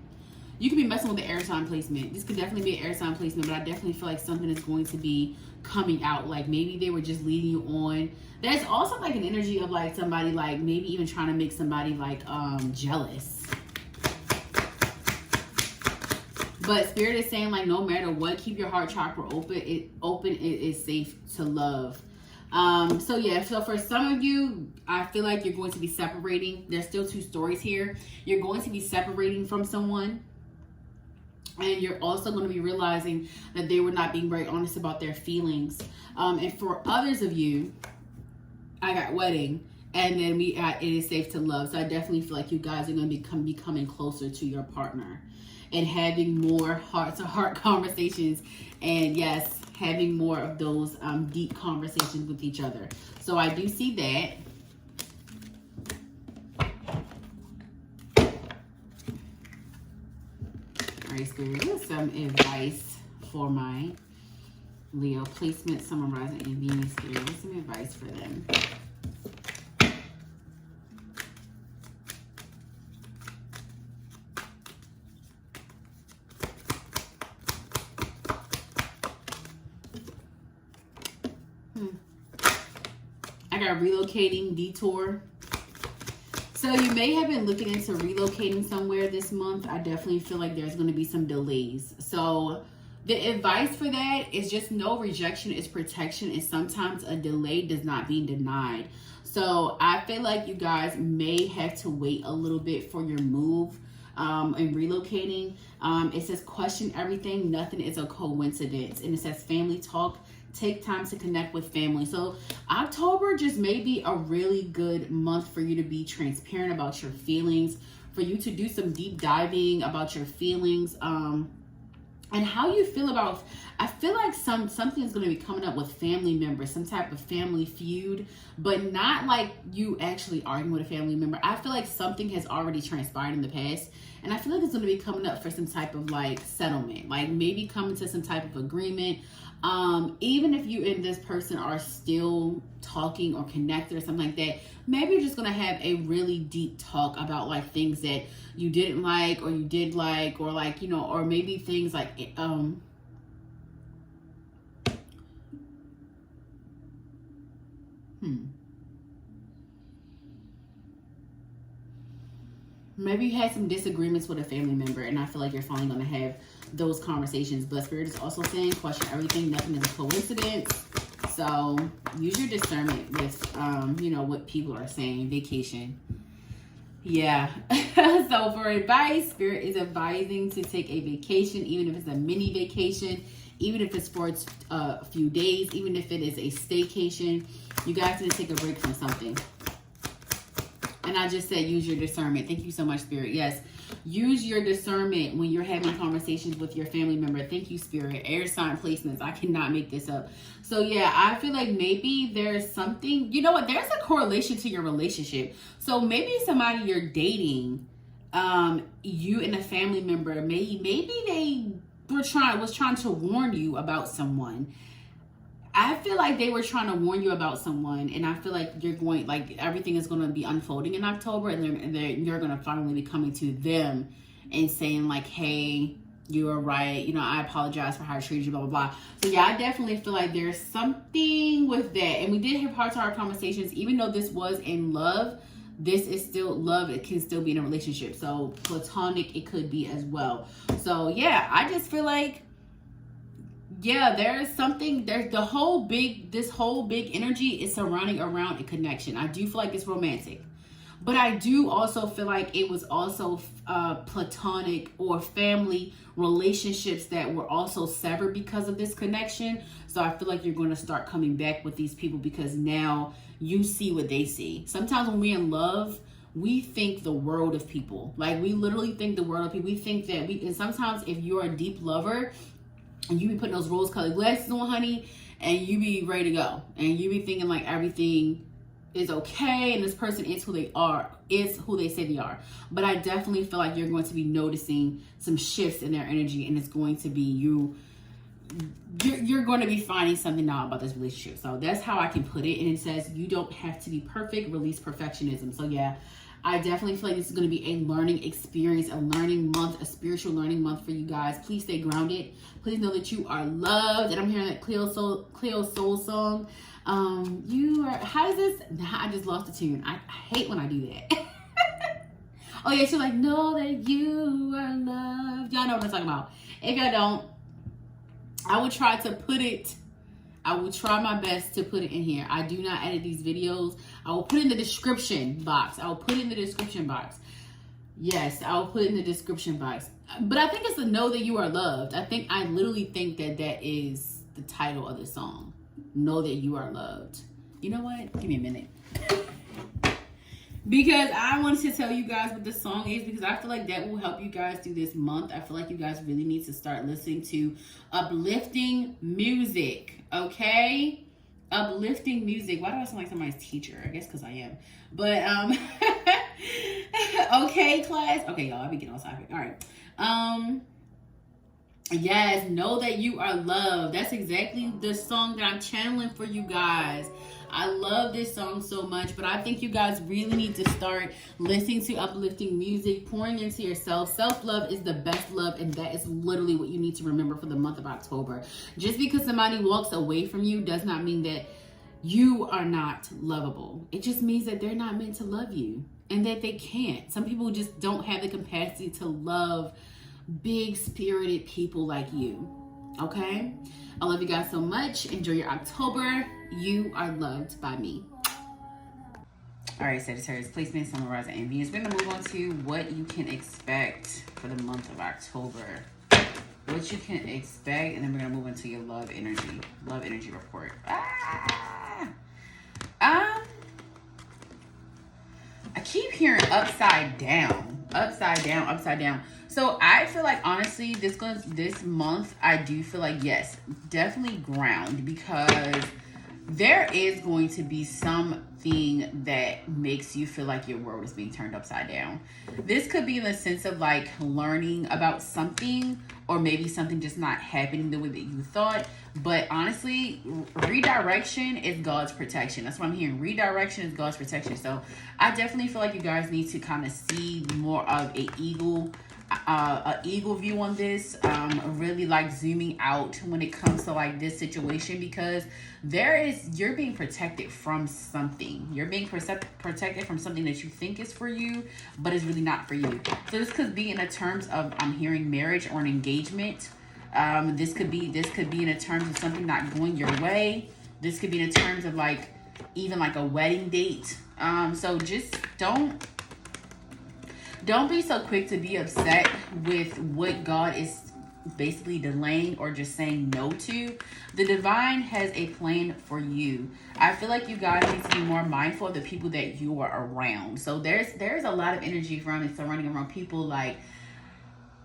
You could be messing with the air sign placement. This could definitely be an air sign placement, but I definitely feel like something is going to be coming out. Like maybe they were just leading you on. There's also like an energy of like somebody like maybe even trying to make somebody like jealous. But Spirit is saying, like, no matter what, keep your heart chakra open. It is safe to love. So yeah, so for some of you, I feel like you're going to be separating. There's still two stories here. You're going to be separating from someone. And you're also going to be realizing that they were not being very honest about their feelings. And for others of you, I got wedding. And then it is safe to love. So I definitely feel like you guys are going to be becoming closer to your partner. And having more heart-to-heart conversations. And yes, having more of those deep conversations with each other. So I do see that. All right, Spirit, here's some advice for my Leo placement, Sun, Rising, and Venus. Spirit, what's some advice for them? I got relocating, detour. So you may have been looking into relocating somewhere this month. I definitely feel like there's going to be some delays. So the advice for that is just know rejection is protection, and sometimes a delay does not mean denied. So I feel like you guys may have to wait a little bit for your move and relocating. It says question everything. Nothing is a coincidence. And it says family talk. Take time to connect with family. So October just may be a really good month for you to be transparent about your feelings, for you to do some deep diving about your feelings, and how you feel about, I feel like something is going to be coming up with family members, some type of family feud, but not like you actually arguing with a family member. I feel like something has already transpired in the past, and I feel like it's going to be coming up for some type of like settlement, like maybe coming to some type of agreement. Even if you and this person are still talking or connected or something like that, maybe you're just going to have a really deep talk about like things that you didn't like or you did like, or like, you know, or maybe things like, maybe you had some disagreements with a family member, and I feel like you're finally going to have those conversations. But Spirit is also saying question everything. Nothing is a coincidence. So use your discernment with, you know, what people are saying. Vacation. Yeah. So for advice, Spirit is advising to take a vacation, even if it's a mini vacation, even if it's for a few days, even if it is a staycation. You guys need to take a break from something. And I just said use your discernment. Thank you so much, Spirit. Yes. Use your discernment when you're having conversations with your family member. Thank you, Spirit. Air sign placements. I cannot make this up. So yeah, I feel like maybe there's something, you know what? There's a correlation to your relationship. So maybe somebody you're dating, you and a family member, maybe they was trying to warn you about someone. I feel like they were trying to warn you about someone, and I feel like you're going, like everything is going to be unfolding in October, and you're going to finally be coming to them and saying like, hey, you were right. You know, I apologize for how I treated you, blah, blah, blah. So yeah, I definitely feel like there's something with that. And we did have heart-to-heart conversations. Even though this was in love, this is still love. It can still be in a relationship. So platonic, it could be as well. So yeah, I just feel like, yeah, there's something, this whole big energy is surrounding around a connection. I do feel like it's romantic, but I do also feel like it was also platonic or family relationships that were also severed because of this connection. So I feel like you're going to start coming back with these people because now you see what they see. Sometimes when we're in love, we think the world of people. Like we literally think the world of people. We think that and sometimes if you're a deep lover, and you be putting those rose-colored glasses on, honey, and you be ready to go. And you be thinking like everything is okay, and this person is who they are, is who they say they are. But I definitely feel like you're going to be noticing some shifts in their energy, and it's going to be you're going to be finding something out about this relationship. So that's how I can put it. And it says you don't have to be perfect, release perfectionism. So yeah, I definitely feel like this is going to be a learning experience, a learning month, a spiritual learning month for you guys. Please stay grounded. Please know that you are loved. And I'm hearing that Cleo Soul song. You are, how is this? Nah, I just lost the tune. I hate when I do that. Oh yeah, she's like, know that you are loved. Y'all know what I'm talking about. If y'all don't, I will try to put it, I will try my best to put it in here. I do not edit these videos. I will put it in the description box. I will put it in the description box. Yes, I'll put it in the description box. But I think it's to know that you are loved. I literally think that that is the title of the song. Know that you are loved. You know what? Give me a minute. Because I wanted to tell you guys what the song is, because I feel like that will help you guys through this month. I feel like you guys really need to start listening to uplifting music, okay? Uplifting music. Why do I sound like somebody's teacher? I guess because I am. But, okay, class. Okay, y'all, I'll be getting off topic. All right. Yes, know that you are loved. That's exactly the song that I'm channeling for you guys. I love this song so much, but I think you guys really need to start listening to uplifting music, pouring into yourself. Self-love is the best love, and that is literally what you need to remember for the month of October. Just because somebody walks away from you does not mean that you are not lovable. It just means that they're not meant to love you and that they can't. Some people just don't have the capacity to love big spirited people like you. Okay? I love you guys so much. Enjoy your October. You are loved by me. All right, Sagittarius, placement, Sun, Rising, and Venus. We're going to move on to what you can expect for the month of October. What you can expect, and then we're going to move into your love energy report. I keep hearing upside down, upside down, upside down. So I feel like, honestly, this month, I do feel like, yes, definitely ground, because there is going to be something that makes you feel like your world is being turned upside down. This could be in the sense of like learning about something, or maybe something just not happening the way that you thought. But honestly, redirection is God's protection. That's what I'm hearing. Redirection is God's protection. So I definitely feel like you guys need to kind of see more of an eagle view on this. Really like zooming out when it comes to like this situation, because you're being protected from something. You're being protected from something that you think is for you, but is really not for you. So this could be in the terms of, I'm hearing marriage or an engagement. This could be in the terms of something not going your way. This could be in the terms of like even like a wedding date. So just don't be so quick to be upset with what God is basically delaying or just saying no to. The divine has a plan for you. I feel like you guys need to be more mindful of the people that you are around. So there's a lot of energy surrounding around people like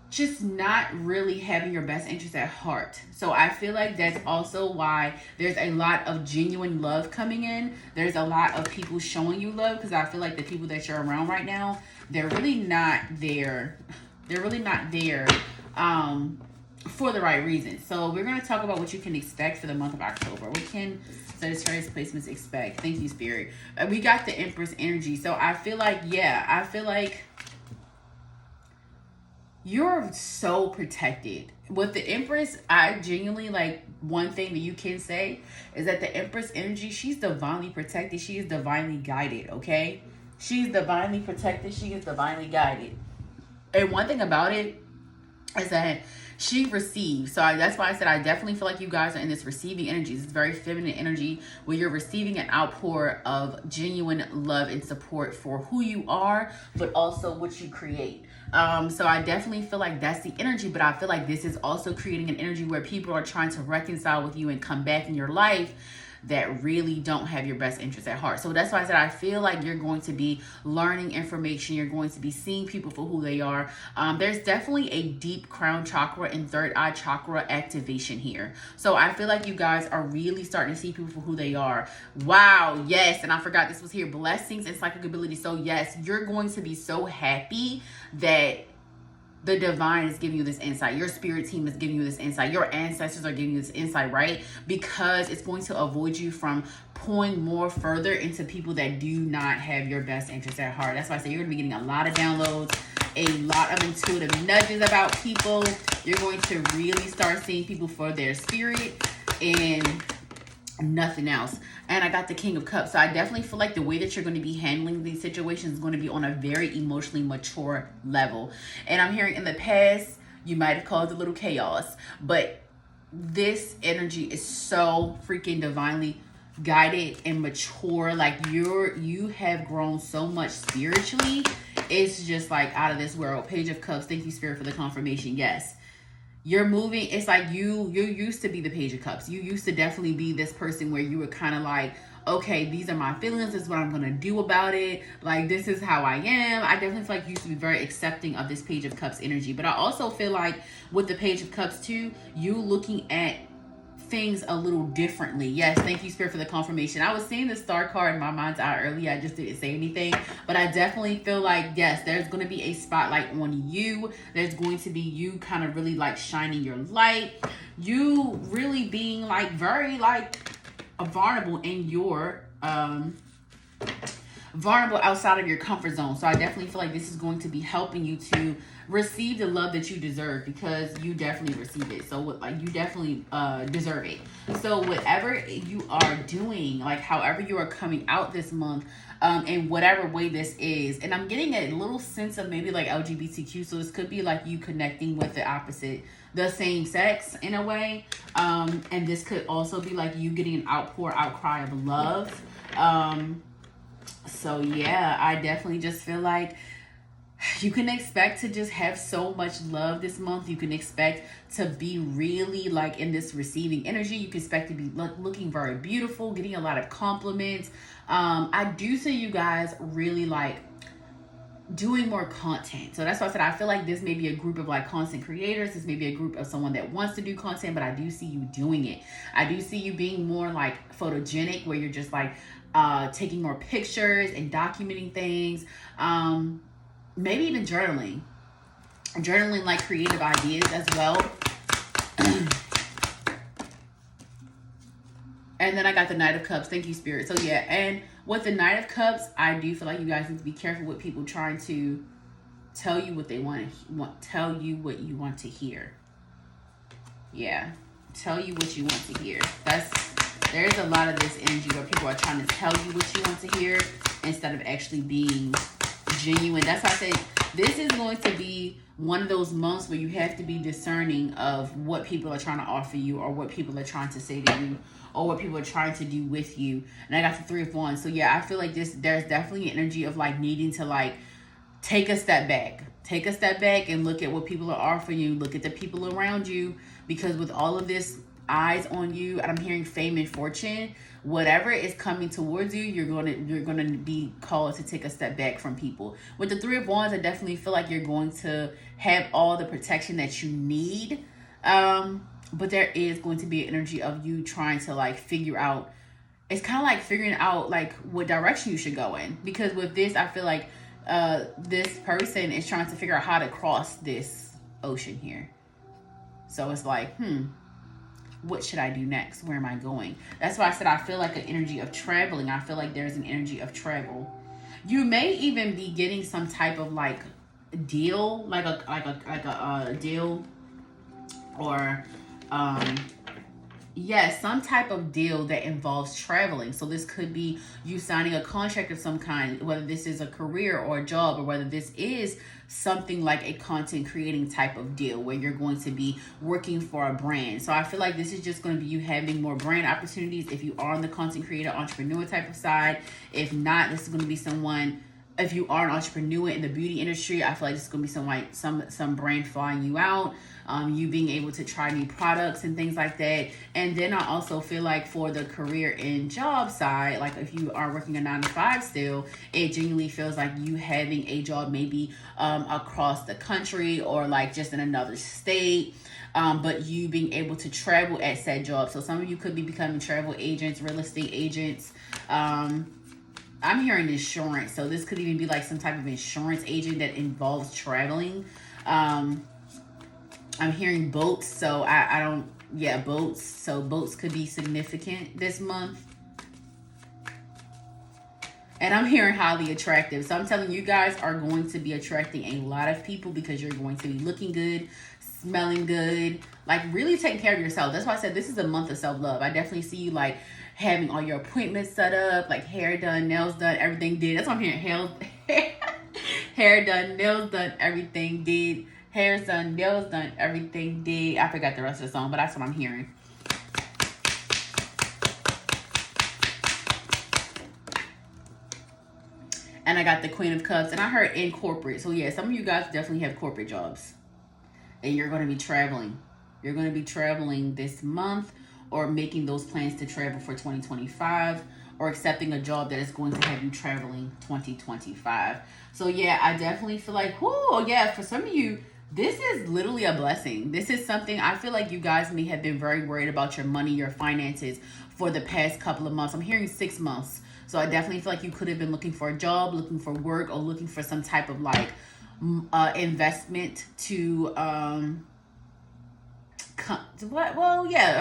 just not really having your best interest at heart. So I feel like that's also why there's a lot of genuine love coming in. There's a lot of people showing you love, because I feel like the people that you're around right now, they're really not there. They're really not there for the right reasons. So we're going to talk about what you can expect for the month of October. What can Sagittarius placements expect? Thank you, Spirit. We got the Empress energy. So I feel like, you're so protected. With the Empress, I genuinely like, one thing that you can say is that the Empress energy, she's divinely protected. She is divinely guided, okay? She's divinely protected. She is divinely guided. And one thing about it is that she receives. So that's why I said I definitely feel like you guys are in this receiving energy. This is very feminine energy where you're receiving an outpour of genuine love and support for who you are, but also what you create. So I definitely feel like that's the energy, but I feel like this is also creating an energy where people are trying to reconcile with you and come back in your life that really don't have your best interest at heart. So that's why I said I feel like you're going to be learning information. You're going to be seeing people for who they are. There's definitely a deep crown chakra and third eye chakra activation here. So I feel like you guys are really starting to see people for who they are. Wow, yes. And I forgot this was here. Blessings and psychic ability. So yes, you're going to be so happy that the divine is giving you this insight. Your spirit team is giving you this insight. Your ancestors are giving you this insight, right? Because it's going to avoid you from pouring more further into people that do not have your best interest at heart. That's why I say you're going to be getting a lot of downloads, a lot of intuitive nudges about people. You're going to really start seeing people for their spirit. And nothing else. And I got the King of Cups. So I definitely feel like the way that you're going to be handling these situations is going to be on a very emotionally mature level. And I'm hearing in the past, you might have caused a little chaos, but this energy is so freaking divinely guided and mature. Like you have grown so much spiritually. It's just like out of this world. Page of Cups. Thank you, Spirit, for the confirmation. Yes. You're moving. It's like you used to be the Page of Cups. You used to definitely be this person where you were kind of like, okay, these are my feelings. This is what I'm going to do about it. Like, this is how I am. I definitely feel like you used to be very accepting of this Page of Cups energy. But I also feel like with the Page of Cups too, you looking at things a little differently. Yes, thank you, Spirit, for the confirmation. I was seeing the star card in my mind's eye earlier. I just didn't say anything, but I definitely feel like, yes, there's going to be a spotlight on you. There's going to be you kind of really like shining your light. You really being like very like vulnerable in your vulnerable outside of your comfort zone. So I definitely feel like this is going to be helping you to receive the love that you deserve, because you definitely receive it. So like you definitely deserve it. So whatever you are doing, like however you are coming out this month, in whatever way this is, and I'm getting a little sense of maybe like LGBTQ. So this could be like you connecting with the opposite, the same sex in a way. And this could also be like you getting an outcry of love. So yeah, I definitely just feel like you can expect to just have so much love this month. You can expect to be really like in this receiving energy. You can expect to be looking very beautiful, getting a lot of compliments. I do see you guys really like doing more content. So that's why I said I feel like this may be a group of like content creators. This may be a group of someone that wants to do content, but I do see you doing it. I do see you being more like photogenic, where you're just like taking more pictures and documenting things. Maybe even journaling like creative ideas as well. And then I got the Knight of Cups. Thank you, Spirit. So yeah, and with the Knight of Cups, I do feel like you guys need to be careful with people trying to tell you what they tell you what you want to hear. Yeah, tell you what you want to hear. There's a lot of this energy where people are trying to tell you what you want to hear instead of actually being genuine. That's why I say this is going to be one of those months where you have to be discerning of what people are trying to offer you, or what people are trying to say to you, or what people are trying to do with you. And I got the Three of Wands. So yeah, I feel like there's definitely an energy of like needing to like take a step back and look at what people are offering you. Look at the people around you, because with all of this eyes on you, and I'm hearing fame and fortune, whatever is coming towards you, you're gonna be called to take a step back from people. With the Three of Wands, I definitely feel like you're going to have all the protection that you need, but there is going to be an energy of you trying to like figure out. It's kind of like figuring out like what direction you should go in, because with this, I feel like this person is trying to figure out how to cross this ocean here. So it's like, what should I do next? Where am I going? That's why I said I feel like an energy of traveling. I feel like there's an energy of travel. You may even be getting some type of like deal, like a deal, or yes, some type of deal that involves traveling. So this could be you signing a contract of some kind, whether this is a career or a job, or whether this is something like a content creating type of deal where you're going to be working for a brand. So I feel like this is just going to be you having more brand opportunities if you are on the content creator, entrepreneur type of side. If not, this is going to be someone, if you are an entrepreneur in the beauty industry, I feel like this is going to be some brand flying you out, you being able to try new products and things like that. And then I also feel like for the career and job side, like if you are working a 9-to-5 still, it genuinely feels like you having a job maybe across the country, or like just in another state, but you being able to travel at said job. So some of you could be becoming travel agents, real estate agents. I'm hearing insurance, so this could even be like some type of insurance agent that involves traveling. I'm hearing boats, so boats. So boats could be significant this month. And I'm hearing highly attractive. So I'm telling you guys are going to be attracting a lot of people, because you're going to be looking good, smelling good, like really taking care of yourself. That's why I said this is a month of self-love. I definitely see you like having all your appointments set up, like hair done, nails done, everything did. That's what I'm hearing. Hair done, nails done, everything did. Hair's done, nails done, everything did. I forgot the rest of the song, but that's what I'm hearing. And I got the Queen of Cups, and I heard in corporate. So yeah, some of you guys definitely have corporate jobs, and you're going to be traveling. You're going to be traveling this month, or making those plans to travel for 2025, or accepting a job that is going to have you traveling 2025. So yeah, I definitely feel like, oh yeah, for some of you, this is literally a blessing. This is something, I feel like you guys may have been very worried about your money, your finances for the past couple of months. I'm hearing 6 months. So I definitely feel like you could have been looking for a job, looking for work, or looking for some type of like investment to, a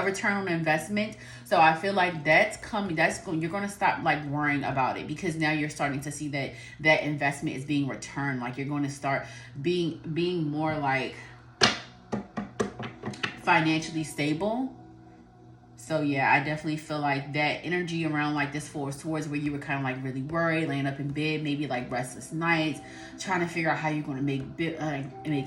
return on investment. So I feel like that's coming. You're going to stop like worrying about it, because now you're starting to see that that investment is being returned. Like you're going to start being more like financially stable. So yeah, I definitely feel like that energy around like this force towards where you were kind of like really worried, laying up in bed, maybe like restless nights, trying to figure out how you're going to make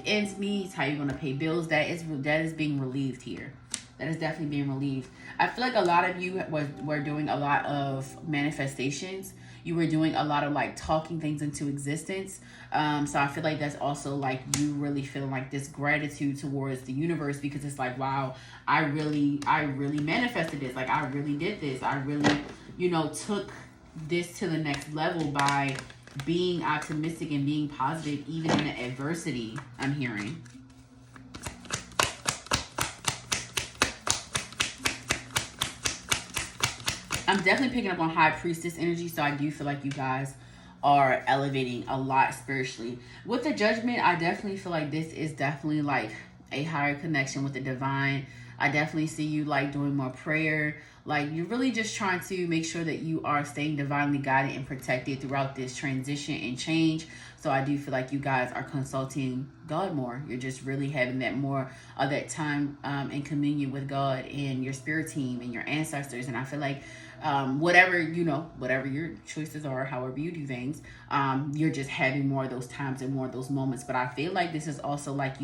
ends meet, how you're going to pay bills. That is being relieved here. That is definitely being relieved. I feel like a lot of you were doing a lot of manifestations. You were doing a lot of like talking things into existence. So I feel like that's also like you really feeling like this gratitude towards the universe, because it's like, wow, I really manifested this. Like I really did this. I really, took this to the next level by being optimistic and being positive, even in the adversity, I'm hearing. I'm definitely picking up on High Priestess energy, so I do feel like you guys are elevating a lot spiritually. With the Judgment, I definitely feel like this is definitely like a higher connection with the divine. I definitely see you like doing more prayer. Like you're really just trying to make sure that you are staying divinely guided and protected throughout this transition and change. So I do feel like you guys are consulting God more. You're just really having that more of that time in communion with God and your spirit team and your ancestors. And I feel like whatever your choices are, however you do things, you're just having more of those times and more of those moments. But I feel like this is also like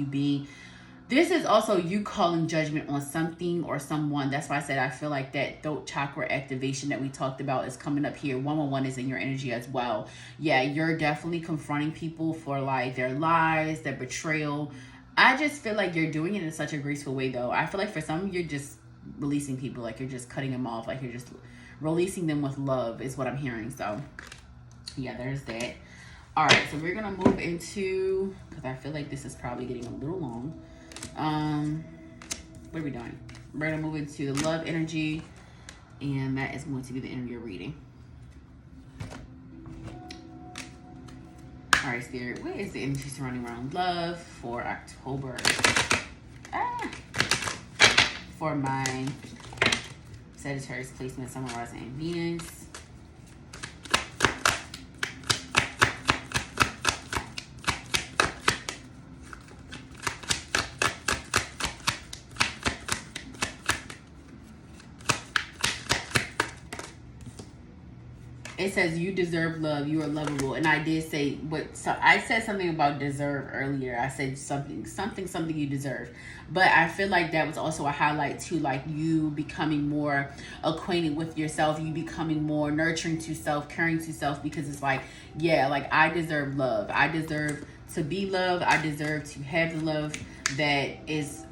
this is also you calling judgment on something or someone. That's why I said I feel like that throat chakra activation that we talked about is coming up here. 111 is in your energy as well. Yeah, you're definitely confronting people for like their lies, their betrayal. I just feel like you're doing it in such a graceful way, though. I feel like for some, you're just releasing people. Like you're just cutting them off. Like you're just releasing them with love is what I'm hearing. So yeah, there's that. All right, so we're going to move into, because I feel like this is probably getting a little long. What are we doing? We're going to move into the love energy, and that is going to be the end of your reading. All right, Spirit, what is the energy surrounding around love for October? For my Sagittarius placement, Sun, Rising, and Venus. It says you deserve love. You are lovable. And I did say I said something about deserve earlier. I said something you deserve. But I feel like that was also a highlight to like you becoming more acquainted with yourself, you becoming more nurturing to self, caring to self, because it's like, yeah, like I deserve love. I deserve to be loved. I deserve to have the love that is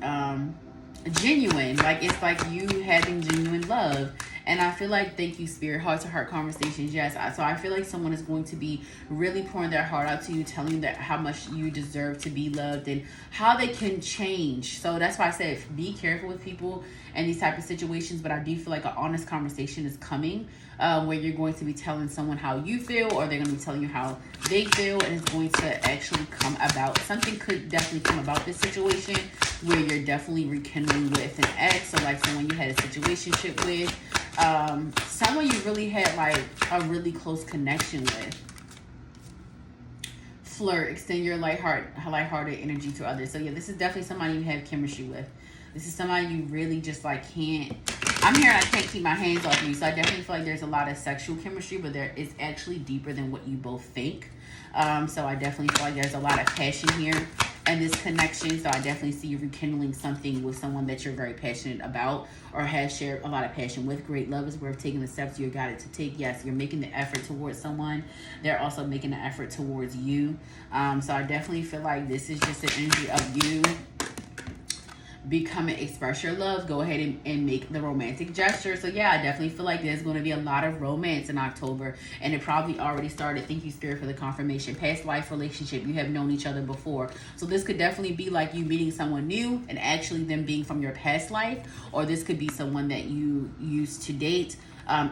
genuine. Like it's like you having genuine love. And I feel like, thank you, Spirit, heart-to-heart conversations. Yes, so I feel like someone is going to be really pouring their heart out to you, telling you that how much you deserve to be loved and how they can change. So that's why I said be careful with people in these type of situations. But I do feel like an honest conversation is coming where you're going to be telling someone how you feel, or they're going to be telling you how they feel, and it's going to actually come about. Something could definitely come about this situation where you're definitely rekindling with an ex, or like someone you had a situationship with. Someone you really had like a really close connection with. Flirt, extend your lighthearted energy to others. So yeah, this is definitely somebody you have chemistry with. This is somebody you really just like can't I'm here and I can't keep my hands off you. So I definitely feel like there's a lot of sexual chemistry, but there is actually deeper than what you both think. So I definitely feel like there's a lot of passion here and this connection. So I definitely see you rekindling something with someone that you're very passionate about or have shared a lot of passion with. Great love is worth taking the steps you're guided to take. Yes, you're making the effort towards someone. They're also making the effort towards you. So I definitely feel like this is just the energy of you. Become and express your love. Go ahead and make the romantic gesture. So yeah, I definitely feel like there's going to be a lot of romance in October, and it probably already started. Thank you, Spirit, for the confirmation. Past life relationship, you have known each other before, so this could definitely be like you meeting someone new and actually them being from your past life, or this could be someone that you used to date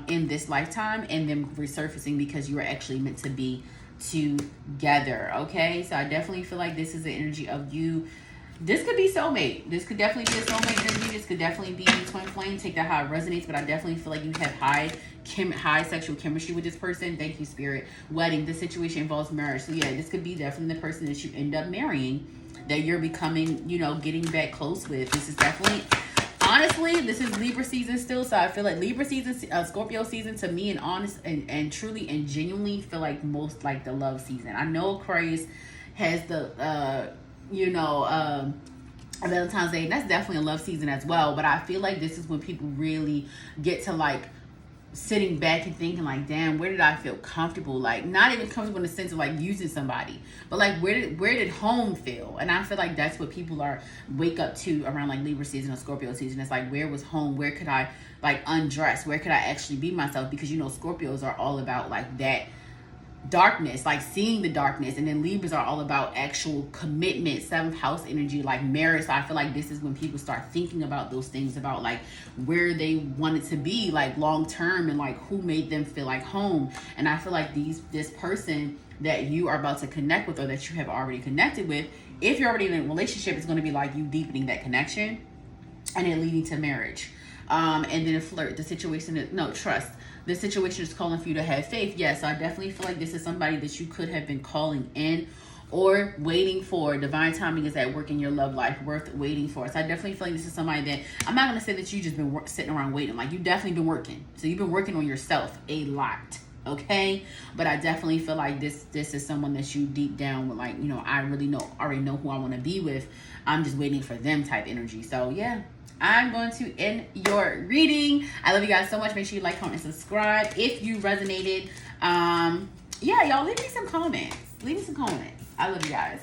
in this lifetime and them resurfacing because you were actually meant to be together. Okay, so I definitely feel like this is the energy of you. This could be soulmate. This could definitely be a soulmate energy. This could definitely be twin flame. Take that how it resonates, but I definitely feel like you have high sexual chemistry with this person. Thank you, Spirit. Wedding. This situation involves marriage. So yeah, this could be definitely the person that you end up marrying, that you're becoming, you know, getting back close with. This is definitely, honestly, this is Libra season still. So I feel like Libra season, Scorpio season to me, and honest and truly and genuinely feel like most like the love season. I know Aquarius has the Valentine's Day, and that's definitely a love season as well, but I feel like this is when people really get to like sitting back and thinking like, damn, where did I feel comfortable? Like, not even comfortable in the sense of like using somebody, but like where did home feel? And I feel like that's what people are wake up to around like Libra season or Scorpio season. It's like, where was home? Where could I like undress? Where could I actually be myself? Because you know Scorpios are all about like that darkness, like seeing the darkness, and then Libras are all about actual commitment, 7th house energy, like marriage. So I feel like this is when people start thinking about those things, about like where they wanted to be like long term, and like who made them feel like home. And I feel like this person that you are about to connect with, or that you have already connected with, if you're already in a relationship, it's going to be like you deepening that connection and then leading to marriage. And then a flirt, the situation is trust. The situation is calling for you to have faith. Yes, I definitely feel like this is somebody that you could have been calling in or waiting for. Divine timing is at work in your love life, worth waiting for. So I definitely feel like this is somebody that, I'm not going to say that you just been sitting around waiting. Like, you definitely been working. So you've been working on yourself a lot. Okay, but I definitely feel like this is someone that you deep down with, like, you know, I already know who I want to be with. I'm just waiting for them type energy. So yeah, I'm going to end your reading. I love you guys so much. Make sure you like, comment, and subscribe if you resonated. Yeah, y'all, leave me some comments. I love you guys.